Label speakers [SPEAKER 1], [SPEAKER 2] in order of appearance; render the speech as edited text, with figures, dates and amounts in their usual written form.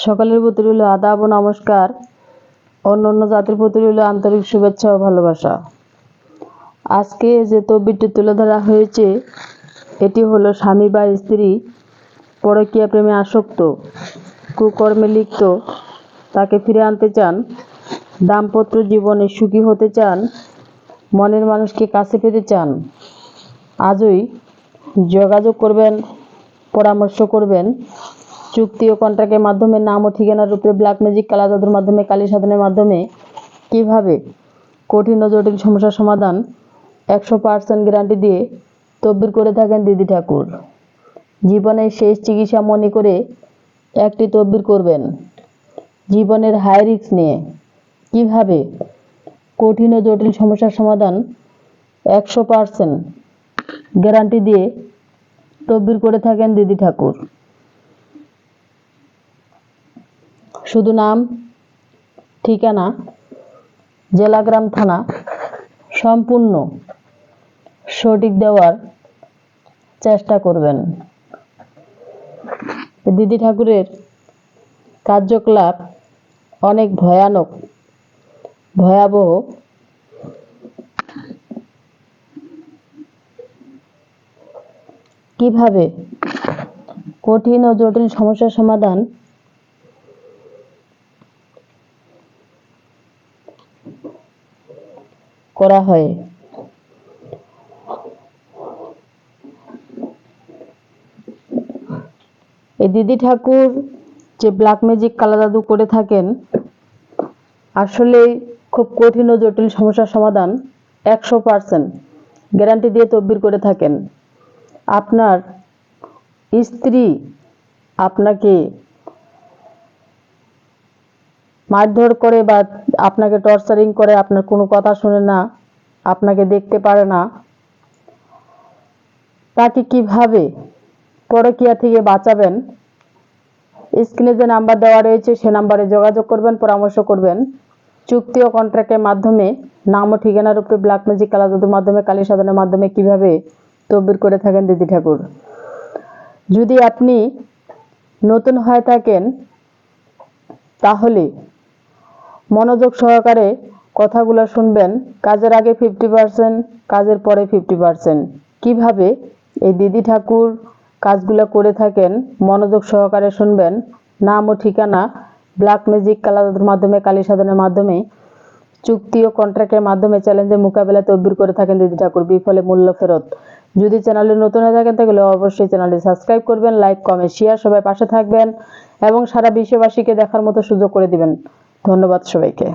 [SPEAKER 1] সকলের প্রতি রইল আদাব ও নমস্কার। অন্যান্য জাতির প্রতি রইল আন্তরিক শুভেচ্ছা ও ভালোবাসা। আজকে যে তদবিরটি তুলে ধরা হয়েছে এটি হলো স্বামী বা স্ত্রী পরকীয়া প্রেমে আসক্ত, কুকর্মে লিপ্ত, তাকে ফিরে আনতে চান, দাম্পত্য জীবনে সুখী হতে চান, মনের মানুষকে কাছে পেতে চান। আজই যোগাযোগ করবেন, পরামর্শ করবেন। চুক্তি ও কন্ট্রাক্টের মাধ্যমে নাম ও ঠিকানার উপরে ব্ল্যাক ম্যাজিক, কালা জাদুর মাধ্যমে, কালী সাধনের মাধ্যমে কিভাবে কঠিন ও জটিল সমস্যার সমাধান 100% গ্যারান্টি দিয়ে তদবির করে থাকেন দিদি ঠাকুর। জীবনের শেষ চিকিৎসা মনে করে একটি তদবির করবেন। জীবনের হাই রিস্ক নিয়ে কিভাবে কঠিন ও জটিল সমস্যার সমাধান 100% গ্যারান্টি দিয়ে তদবির করে থাকেন দিদি ঠাকুর। শুধু নাম, ঠিকানা, জেলা, গ্রাম, থানা সম্পূর্ণ সঠিক দেওয়ার চেষ্টা করবেন। দিদি ঠাকুরের কার্যকলাপ অনেক ভয়ানক, ভয়াবহ। কিভাবে কঠিন ও জটিল সমস্যার সমাধান করা হয়। এই দিদি ঠাকুর যে ব্ল্যাক ম্যাজিক, কালা জাদু করে থাকেন আসলে খুব কঠিন ও জটিল সমস্যার সমাধান 100% গ্যারান্টি দিয়ে তদবির করে থাকেন। আপনার স্ত্রী আপনাকে মারধর করে বা আপনাকে টর্চারিং করে, আপনার কোনো কথা শুনে না, আপনাকে দেখতে পারে না, তাকে কিভাবে পরকীয়া থেকে বাঁচাবেন স্ক্রিনে যে নাম্বার দেওয়া রয়েছে সে নাম্বারে যোগাযোগ করবেন, পরামর্শ করবেন। চুক্তি ও কন্ট্রাক্টের মাধ্যমে নাম ও ঠিকানার উপরে ব্ল্যাক ম্যাজিক, কালা জাদুর মাধ্যমে, কালী সাধনের মাধ্যমে কিভাবে তদবির করে থাকেন দিদি ঠাকুর। যদি আপনি নতুন হয়ে থাকেন তাহলে মনোযোগ সহকারে কথাগুলো শুনবেন। কাজের আগে 50%, কাজের পরে 50%। কিভাবে এই দিদি ঠাকুর কাজগুলো করে থাকেন মনোযোগ সহকারে শুনবেন। নাম ও ঠিকানা ব্ল্যাক ম্যাজিক, কালা জাদুর মাধ্যমে, কালী সাধনের মাধ্যমে, চুক্তি ও কন্ট্রাক্টের মাধ্যমে চ্যালেঞ্জের মোকাবেলায় তদবির করে থাকেন দিদি ঠাকুর, বিফলে মূল্য ফেরত। যদি চ্যানেলে নতুন হয়ে থাকেন তাহলে অবশ্যই চ্যানেলটি সাবস্ক্রাইব করবেন, লাইক, কমেন্ট, শেয়ার, সবাই পাশে থাকবেন এবং সারা বিশ্ববাসীকে দেখার মতো সুযোগ করে দিবেন। ধন্যবাদ সবাইকে।